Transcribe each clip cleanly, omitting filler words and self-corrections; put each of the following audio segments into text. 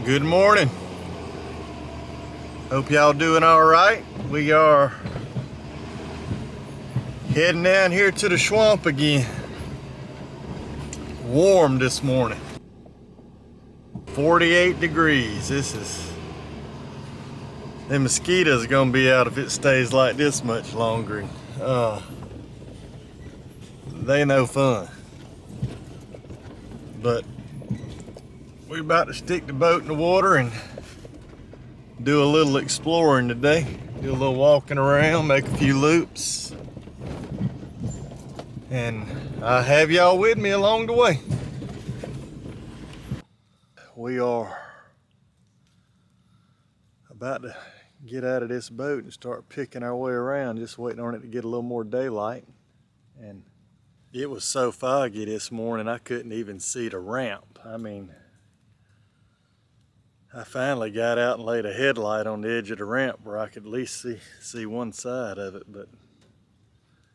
Good morning. Hope y'all doing all right. We are heading down here to the swamp again. Warm this morning. 48 degrees. The mosquitoes are gonna be out if it stays like this much longer. They no fun. But we're about to stick the boat in the water and do a little exploring today. Do a little walking around, make a few loops. And I have y'all with me along the way. We are about to get out of this boat and start picking our way around, just waiting on it to get a little more daylight. And it was so foggy this morning I couldn't even see the ramp. I mean, I finally got out and laid a headlight on the edge of the ramp where I could at least see one side of it, but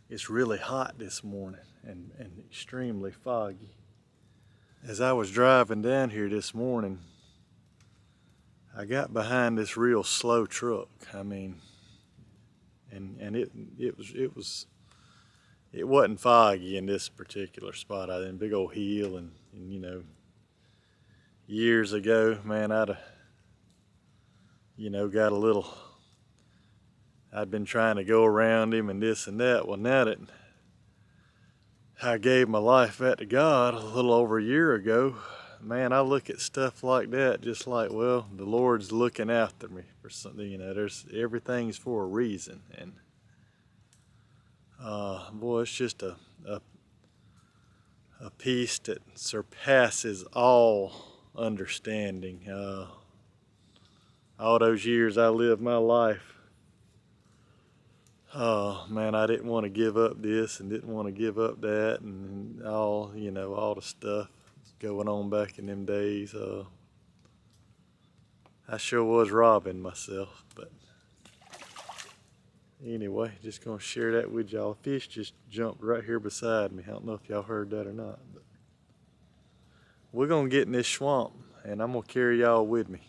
it's really hot this morning and extremely foggy. As I was driving down here this morning, I got behind this real slow truck. I mean, and it wasn't foggy in this particular spot. I did a big old hill, and you know, years ago, man, I'd got a little, I'd been trying to go around him and this and that. Well, now that I gave my life back to God a little over a year ago, man, I look at stuff like that just like, well, the Lord's looking after me for something. You know, everything's for a reason. And boy, it's just a peace that surpasses all understanding. All those years I lived my life, oh man, I didn't want to give up this and didn't want to give up that, and all, you know, all the stuff going on back in them days. I sure was robbing myself, but anyway, just gonna share that with y'all. A fish just jumped right here beside me. I don't know if y'all heard that or not, but we're gonna get in this swamp and I'm gonna carry y'all with me.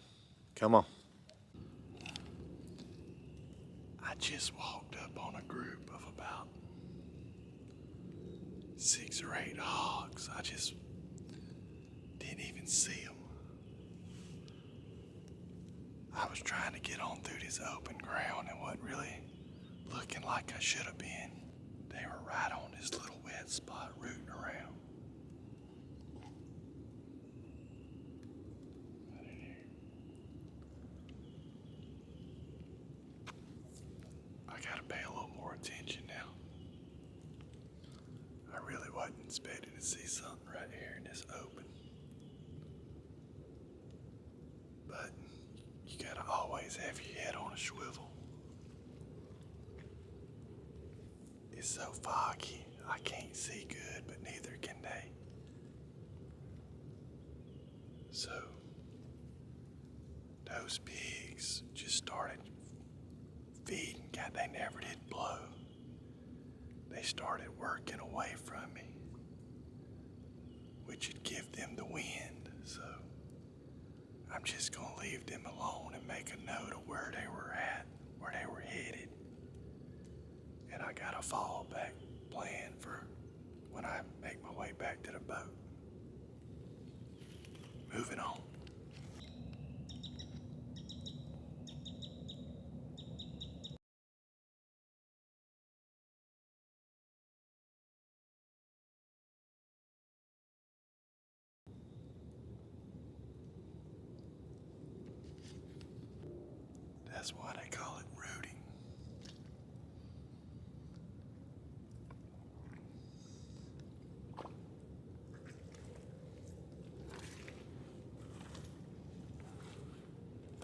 Come on. I just walked up on a group of about 6 or 8 hogs. I just didn't even see them. I was trying to get on through this open ground and wasn't really looking like I should have been. They were right on this little wet spot rooting around. I gotta pay a little more attention now. I really wasn't expecting to see something right here in this open. But you gotta always have your head on a swivel. It's so foggy, I can't see good, but neither can they. So, those pigs just started feeding. God, they never did blow. They started working away from me, which would give them the wind. So, I'm just gonna leave them alone and make a note of where they were at, where they were headed. And I got a fallback plan for when I make my way back to the boat. Moving on. That's why they call it rooting.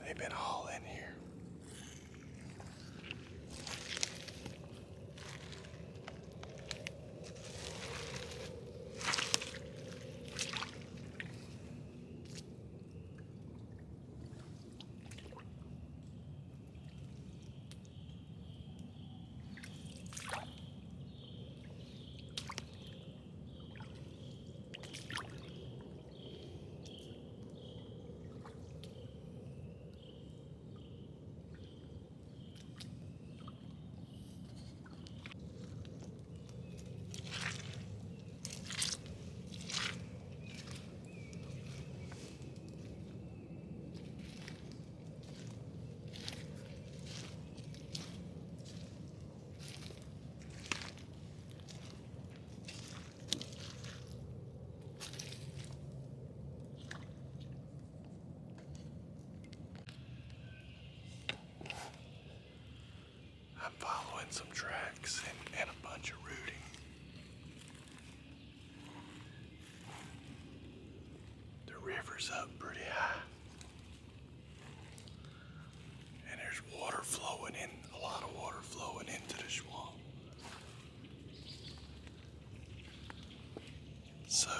They've been all in here. following some tracks and a bunch of rooting. The river's up pretty high. And there's water flowing in, a lot of water flowing into the swamp. So,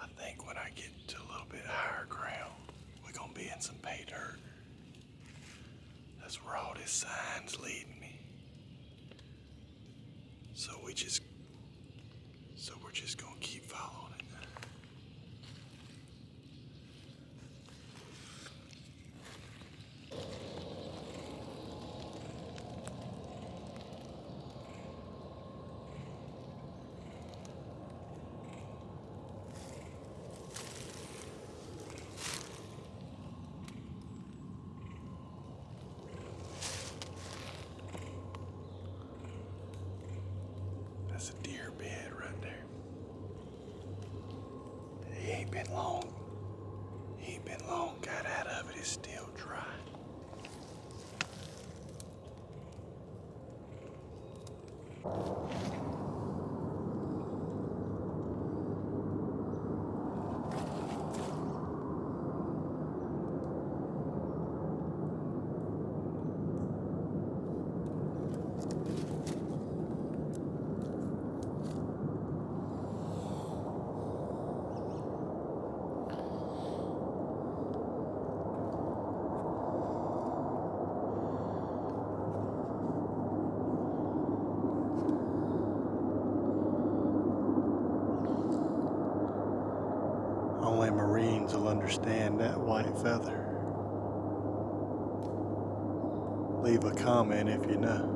I think when I get to a little bit higher ground, we're gonna be in some pay dirt. That's where all this sign's leading me. So we're just gonna keep following it. That's a deer bed right there. He ain't been long. Got out of it. It's still dry. Only Marines will understand that white feather. Leave a comment if you know.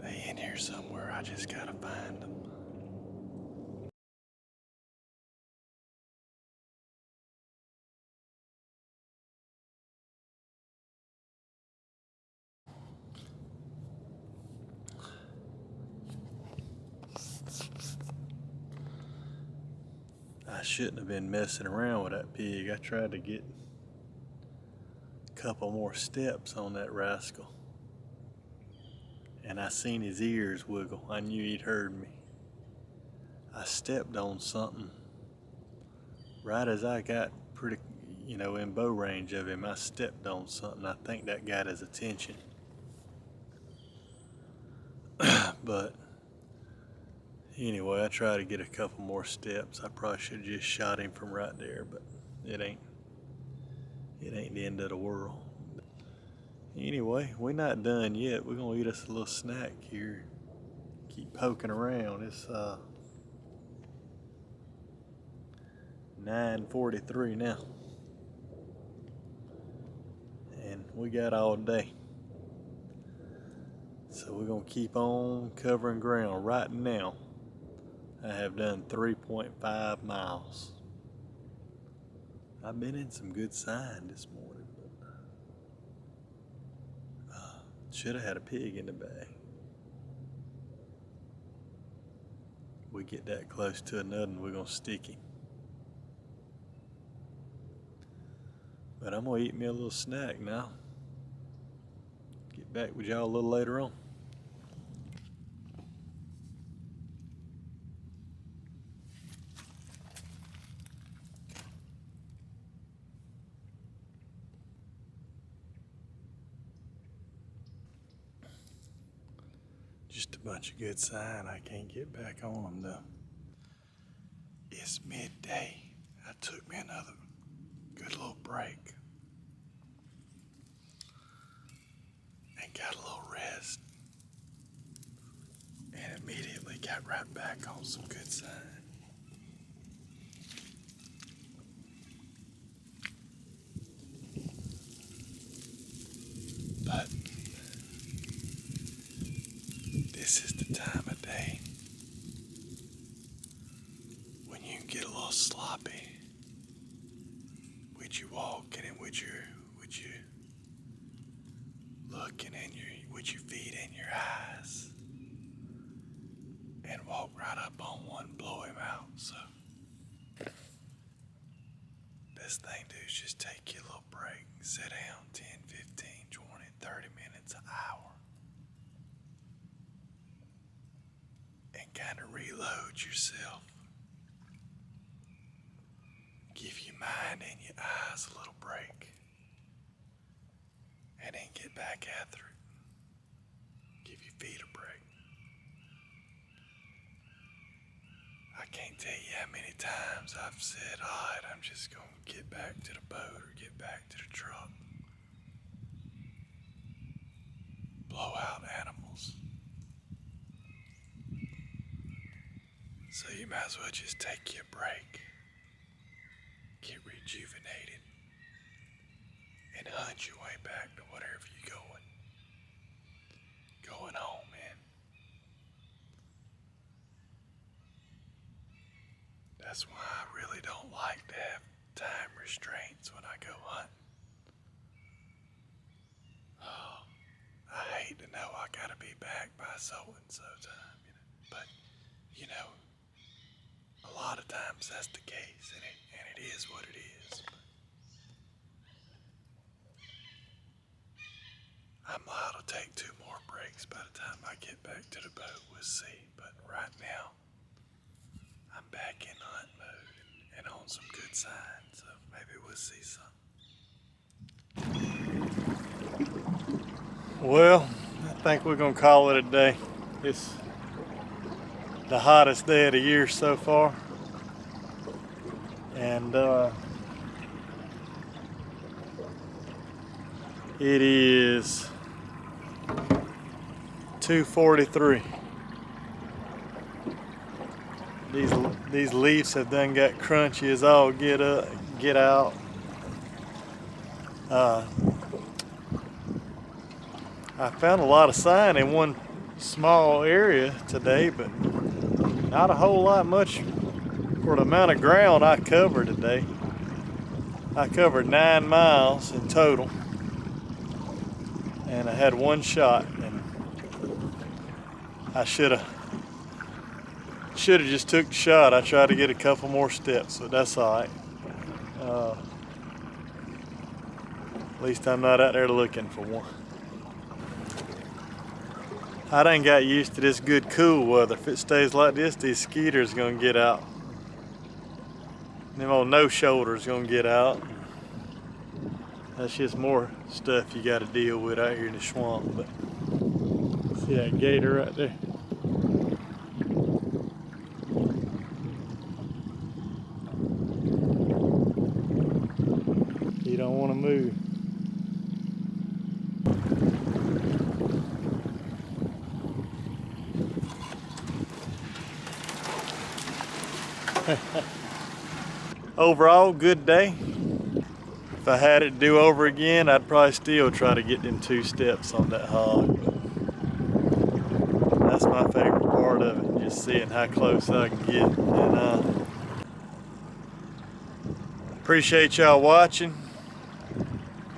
They in here somewhere, I just gotta find them. I shouldn't have been messing around with that pig. I tried to get a couple more steps on that rascal. And I seen his ears wiggle. I knew he'd heard me. I stepped on something right as I got pretty, in bow range of him. I stepped on something. I think that got his attention. But anyway, I tried to get a couple more steps. I probably should have just shot him from right there, but it ain't the end of the world. Anyway, we're not done yet. We're gonna eat us a little snack here. Keep poking around. It's 9:43 now, and we got all day. So we're gonna keep on covering ground. Right now, I have done 3.5 miles. I've been in some good sign this morning, but should have had a pig in the bag. We get that close to another one, we're gonna stick him. But I'm gonna eat me a little snack now. Get back with y'all a little later on. Just a bunch of good sign. I can't get back on them though. It's midday. I took me another good little break and got a little rest, and immediately got right back on some good sign. But this is the time of day when you can get a little sloppy with your looking in with your feet in your eyes, and walk right up on one, blow him out. So this thing, dude, is just take you a little break, sit down 10, 15, 20, 30 minutes, an hour, and kind of reload yourself. Give your mind and your eyes a little break, and then get back after it. Give your feet a break. I can't tell you how many times I've said, all right, I'm just going to get back to the boat or get back to the truck. Blow out animals. So you might as well just take you a break. Get rejuvenated. And hunt your way back to whatever you're going. Going home, man. That's why I really don't like to have time restraints when I go hunting. Oh, I hate to know I gotta be back by so-and-so time, But, a lot of times that's the case, and it is what it is. I'm liable to take 2 more breaks by the time I get back to the boat. We'll see. But right now, I'm back in hunt mode and on some good signs, so maybe we'll see something. Well, I think we're gonna call it a day. It's the hottest day of the year so far, and it is 2:43. These leaves have done got crunchy as all get out. I found a lot of sign in one small area today, but not a whole lot much for the amount of ground I covered today. I covered 9 miles in total, and I had 1 shot, and I should have just took the shot. I tried to get a couple more steps, but that's all right. At least I'm not out there looking for one. I done got used to this good cool weather. If it stays like this, these skeeters gonna get out. Them old no-shoulders gonna get out. That's just more stuff you gotta deal with out here in the swamp. But see that gator right there? He don't want to move. Overall, good day. If I had it to do over again, I'd probably still try to get them 2 steps on that hog. But that's my favorite part of it, just seeing how close I can get. And appreciate y'all watching.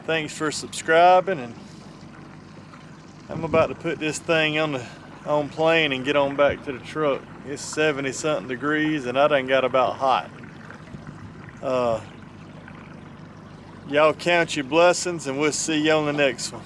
Thanks for subscribing, and I'm about to put this thing on plane and get on back to the truck. It's 70 something degrees and I done got about hot. Y'all count your blessings, and we'll see you on the next one.